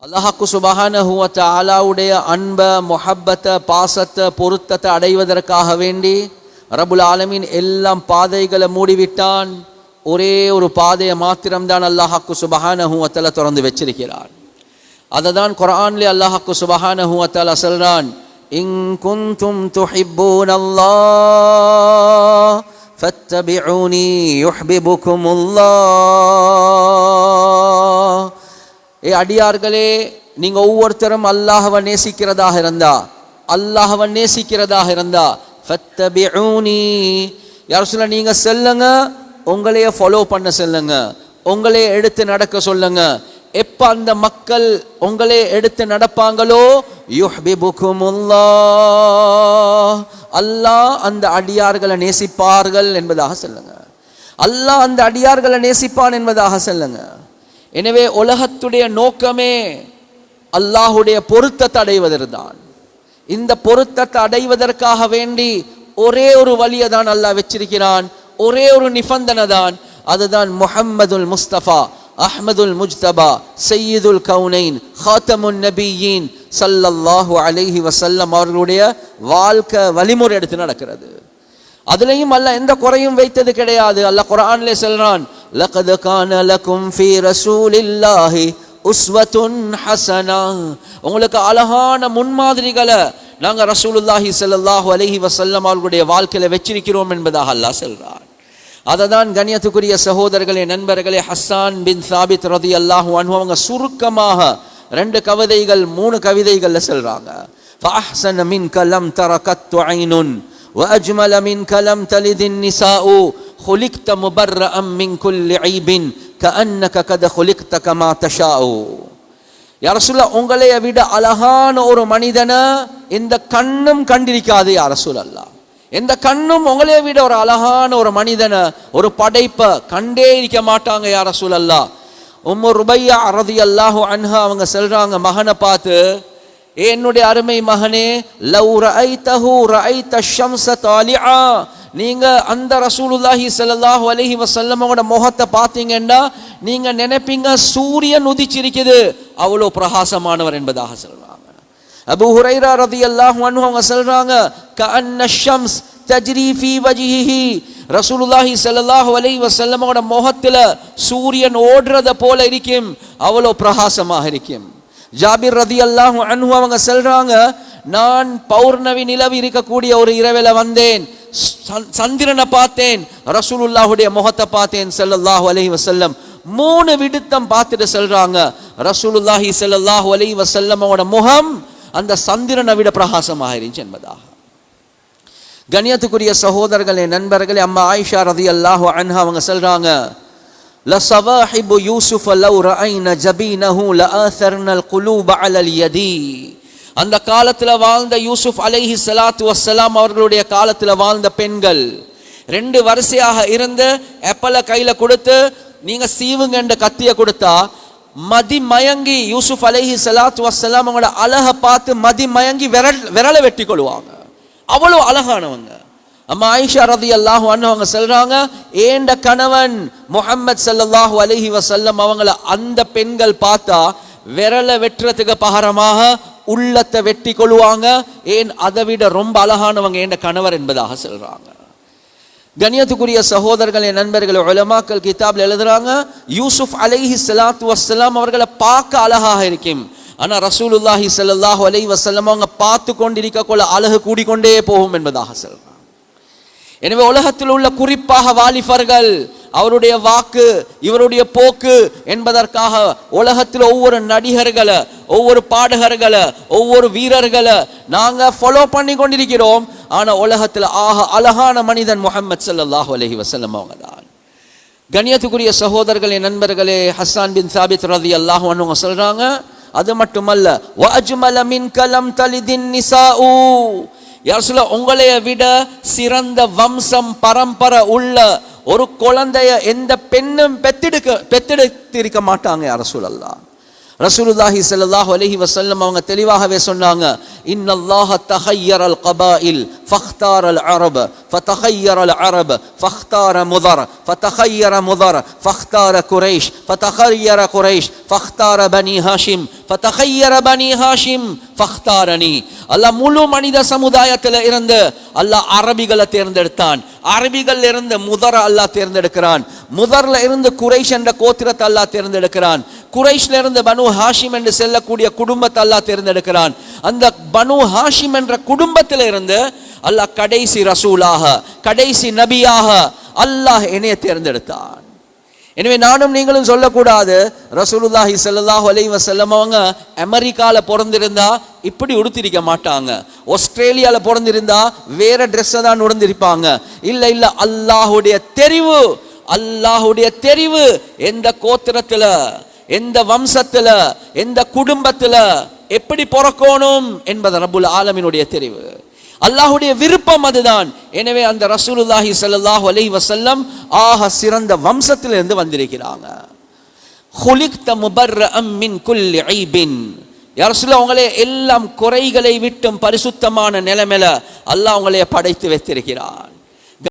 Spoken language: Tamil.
அல்லாஹ்க்கு சுப்ஹானஹு வ தஆலாவுடைய அன்ப முஹப்பத்த பாசத்தை பொருத்தத்தை அடைவதற்காக வேண்டி ரப்புல் ஆலமீன் எல்லாம் பாதைகளை மூடிவிட்டான். ஒரே ஒரு பாதையை மாத்திரம்தான் அல்லாஹ்க்கு சுப்ஹானஹு வ தஆலா திறந்து வச்சிருக்கிறான். அதை தான் குர்ஆன்ல அல்லாஹ்க்கு சுப்ஹானஹு வ தஆலா சொல்றான், இன் குன்தும் துஹிப்பூனல்லாஹ் ஃபத்தபிஊனி யுஹ்பிபுகுமுல்லாஹ். அடியார்களே, நீங்க ஒவ்வொருத்தரும் அல்லாஹ்வை நேசிக்கிறதாக இருந்தா ஃபத்தபிஊனி, யா ரசூலல்லாஹ் நீங்க செல்லுங்க, உங்களையே ஃபாலோ பண்ண சொல்லுங்க, உங்களையே எடுத்து நடக்க சொல்லுங்க. எப்ப அந்த மக்கள் உங்களே எடுத்து நடப்பாங்களோ யுஹ்பிபுகுமுல்லாஹ், அல்லாஹ் அந்த அடியார்களை நேசிப்பார்கள் என்பதாக சொல்லுங்க. அல்லாஹ் அந்த அடியார்களை நேசிப்பான் என்பதாக சொல்லுங்க. எனவே உலகத்துடைய நோக்கமே அல்லாஹுடைய பொருத்தத்தை அடைவதுதான். இந்த பொருத்தத்தை அடைவதற்காக வேண்டி ஒரே ஒரு வழியை தான் அல்லாஹ் வச்சிருக்கிறான், ஒரே ஒரு நிபந்தனை தான். அதுதான் முஹம்மதுல் முஸ்தபா அஹ்மதுல் முஜ்தபா சையீதுல் கவுனைன் ஹாத்தமுன் நபியீன் ஸல்லல்லாஹு அலைஹி வஸல்லம் அவர்களுடைய வாழ்க்கை வழிமுறை எடுத்து நடக்கிறது. அதுலயும் அல்லாஹ் எந்த குறையும் வைத்தது கிடையாது. அல்லாஹ் குர்ஆன்ல சொல்றான், லகத் கான லகும் ஃபீ ரசூலில்லாஹி உஸ்வத்துன் ஹஸனா, உங்களுக்கு அழகான முன்மாதிரிகளை நாங்க ரசூலுல்லாஹி ஸல்லல்லாஹு அலைஹி வஸல்லம் அவர்களுடைய வாழ்க்கையில வச்சிருக்கிறோம் என்பதாக அல்லாஹ் சொல்றான். அததான் கண்ணியத்துக்குரிய சகோதரர்களே, நண்பர்களே, ஹஸ்ஸான் பின் சாபித் ரலியல்லாஹு அன்ஹு அவங்க சுருக்கமாக 2 கவிதைகள் 3 கவிதைகள்ல சொல்றாங்க. ஃபஅஹ்ஸன மின்க லம் தரகத்து ஐனுன் வஅஜ்மல மின்க லம் தலிதின் நிசாஉ خلقت مبرأ من كل عيب كأنك قد خلقت كما تشاء. யா ரசூலல்லாஹ், உங்களை விட அழகான ஒரு மனிதனை இந்த கண்ணும் கண்டிருக்காது யா ரசூலல்லாஹ். எந்த கண்ணும் உங்களை விட ஒரு அழகான ஒரு மனிதனை, ஒரு படைப்பை கண்டே இருக்க மாட்டாங்க யா ரசூலல்லாஹ். உம்மு ருபையா ரலியல்லாஹு அன்ஹா அவங்க சொல்றாங்க மகனை பார்த்து, என்னுடைய அருமை மகனே, லவ் ரஅய்தஹு ரஅய்த ஷம்ஸ தாலிஆ, நீங்க அந்த ரசூலுல்லாஹி ஸல்லல்லாஹு அலைஹி வஸல்லம் அவங்களோட முகத்தை பார்த்தீங்கன்னா நீங்க நினைப்பீங்க சூரியன் உதிச்சிருக்குது, அவ்வளோ பிரகாசமானவர் என்பதாக சொல்றாங்க. அபூ ஹுரைரா ரலியல்லாஹு அன்ஹு அவங்க சொல்றாங்க, கஅன்ன ஷம்ஸ் தஜ்ரி ஃபீ வஜ்ஹிஹி, ரசூலுல்லாஹி ஸல்லல்லாஹு அலைஹி வஸல்லம் அவங்களோட முகத்துல சூரியன் ஓடுறத போல இருக்கும், அவ்வளோ பிரகாசமாக இருக்கும். ஜாபிர் ரலியல்லாஹு அன்ஹு அவங்க சொல்றாங்க, நான் பௌர்ணமி நிலவு இருக்கக்கூடிய ஒரு இரவில வந்தேன், சந்திரனை பார்த்தேன், ரசூலுல்லாஹுடைய முகத்தை பார்த்தேன் ஸல்லல்லாஹு அலைஹி வஸல்லம். 3 விடுத்தம் பார்த்துட்டு சொல்றாங்க, ரசூலுல்லாஹி ஸல்லல்லாஹு அலைஹி வஸல்லம் அவங்களோட முகம் அந்த சந்திரனை விட பிரகாசமாக இருந்துச்சு என்பதாக. கண்ணியத்துக்குரிய சகோதரர்களே, நண்பர்களே, அம்மா ஆயிஷா ரலியல்லாஹு அன்ஹா அவங்க சொல்றாங்க, லஸவாஹிபு யூசுஃப லவ் ரஅய்ன ஜபீனஹு லஆதர்னல் குலூப அலல் யதி. அந்த காலத்துல வாழ்ந்த யூசுப் அலைஹி ஸலாத்து வஸ்ஸலாம் அவர்களுடைய காலத்துல வாழ்ந்த பெண்கள் 2 வரிசையாக இருந்து ஆப்பிள கையில கொடுத்து நீங்க சீவுங்க என்ற கத்திய கொடுத்தா மதி மயங்கி யூசுப் அலைஹி ஸலாத்து வஸ்ஸலாம் அவங்களோட அழகை பார்த்து மதி மயங்கி விரலை வெட்டி கொள்வாங்க, அவ்வளவு அழகானவங்க. அம்மா ஆயிஷா ரலியல்லாஹு அன்ஹா அவங்க சொல்றாங்க, ஏண்ட கணவன் முஹம்மது ஸல்லல்லாஹு அலைஹி வஸல்லம் அவங்கள அந்த பெண்கள் பார்த்தா விரலை வெட்டுறதுக்கு பகரமாக உள்ளத்தை வெட்டி கொள்வாங்க, ஏன் அதை விட ரொம்ப அழகானவங்க ஏண்ட கணவர் என்பதாக சொல்றாங்க. கண்ணியத்துக்குரிய சகோதரர்களே, நண்பர்களே, உலமாக்கள் கிதாப்ல எழுதுறாங்க, யூசுப் அலைஹி ஸலாத்து வஸ்ஸலாம் அவர்களை பார்க்க அழகாக இருக்கும், ஆனா ரசூலுல்லாஹி ஸல்லல்லாஹு அலைஹி வஸல்லம் அவங்க பார்த்து கொண்டிருக்க கொள்ள அழகு கூடிக்கொண்டே போகும் என்பதாக சொல்றாங்க. எனவே உலகத்தில் உள்ள குறிப்பாக வாலிபர்கள் அவருடைய வாக்கு இவருடைய போக்கு என்பதற்காக உலகத்தில் ஒவ்வொரு நடிகர்களை, ஒவ்வொரு பாடகர்களை, ஒவ்வொரு வீரர்களை நாங்க ஃபாலோ பண்ணி கொண்டிருக்கிறோம். ஆனா உலகத்தில் அழகான மனிதன் முஹம்மது ஸல்லல்லாஹு அலைஹி வஸல்லம் அவங்க தான். கண்ணியத்துக்குரிய சகோதரர்களே, நண்பர்களே, ஹஸ்ஸான் பின் சாபித் ரலியல்லாஹு அன்ஹு சொல்றாங்க, அது மட்டுமல்ல, வ அஜ்மல மின்க லம் தலிதின் நிசாஉ, யா ரசூலல்லாஹ், உங்களைய விட சிறந்த வம்சம் பரம்பரை உள்ள ஒரு குழந்தைய எந்த பெண்ணும் பெத்தெடுத்திருக்க மாட்டாங்க யா ரசூலல்லாஹ். ரசூலுல்லாஹி ஸல்லல்லாஹு அலைஹி வஸல்லம் அவங்க தெளிவாகவே சொன்னாங்க, இன்னல்லாஹ தஹய்யரல் கபாயில் ஃபக்தாரல் அரப் ஃபதஹய்யரல் அரப் ஃபக்தார முதர் ஃபதஹய்யர முதர் ஃபக்தார குரைஷ் ஃபதஹய்யர குரைஷ் ஃபக்தார பனி ஹாஷிம் ஃபதஹய்யர பனி ஹாஷிம் ஃபக்தாரனி. அல்லாஹ் முழு மனித சமுதாயத்தில் இருந்து அல்லாஹ் அரபிகளை தேர்ந்தெடுத்தான். அரபிகள் இருந்து முதர அல்லாஹ் தேர்ந்தெடுக்கிறான். முதர்ல இருந்து குரைஷ் என்ற கோத்திரத்தை அல்லாஹ் தேர்ந்தெடுக்கிறான். குரைஷ்ல இருந்து பனு ஹாஷிம் என்று செல்லக்கூடிய குடும்பத்தை அல்லாஹ் தேர்ந்தெடுக்கிறான். அந்த பனு ஹாஷிம் என்ற குடும்பத்தில் இருந்து அல்லாஹ் கடைசி ரசூலாக, கடைசி நபியாக அல்லாஹ் என்னைய தேர்ந்தெடுத்தான். எனவே நானும் நீங்களும் சொல்லக்கூடாது, ரசூலுல்லாஹி ஸல்லல்லாஹு அலைஹி வஸல்லம் அவங்க அமெரிக்கால பிறந்திருந்தா இப்படி உடுத்திருக்க மாட்டாங்க, ஆஸ்திரேலியால பிறந்திருந்தா வேற ட்ரெஸ்ஸை தான் உடுத்திருப்பாங்க. இல்ல இல்ல, அல்லாஹுடைய தெரிவு, அல்லாஹுடைய தெரிவு எந்த கோத்திரத்துல, எந்த வம்சத்துல, எந்த குடும்பத்துல எப்படி பிறக்கணும் என்பது ரப்புல் ஆலமீனுடைய தெரிவு, அல்லாஹுடைய விருப்பம் அதுதான். எனவே அந்த ரசூலுல்லாஹி ஸல்லல்லாஹு அலைஹி வஸல்லம் ஆக சிறந்த வம்சத்திலிருந்து வந்திருக்கிறாங்க. குலிக்த முபர்ரஅம் மின் குல்லி ஐபின், யா ரசூலுல்லாஹ் உங்களே எல்லாம் குறைகளை விட்டும் பரிசுத்தமான நிலைமையில அல்லாஹ் உங்களைய படைத்து வைத்திருக்கிறான்.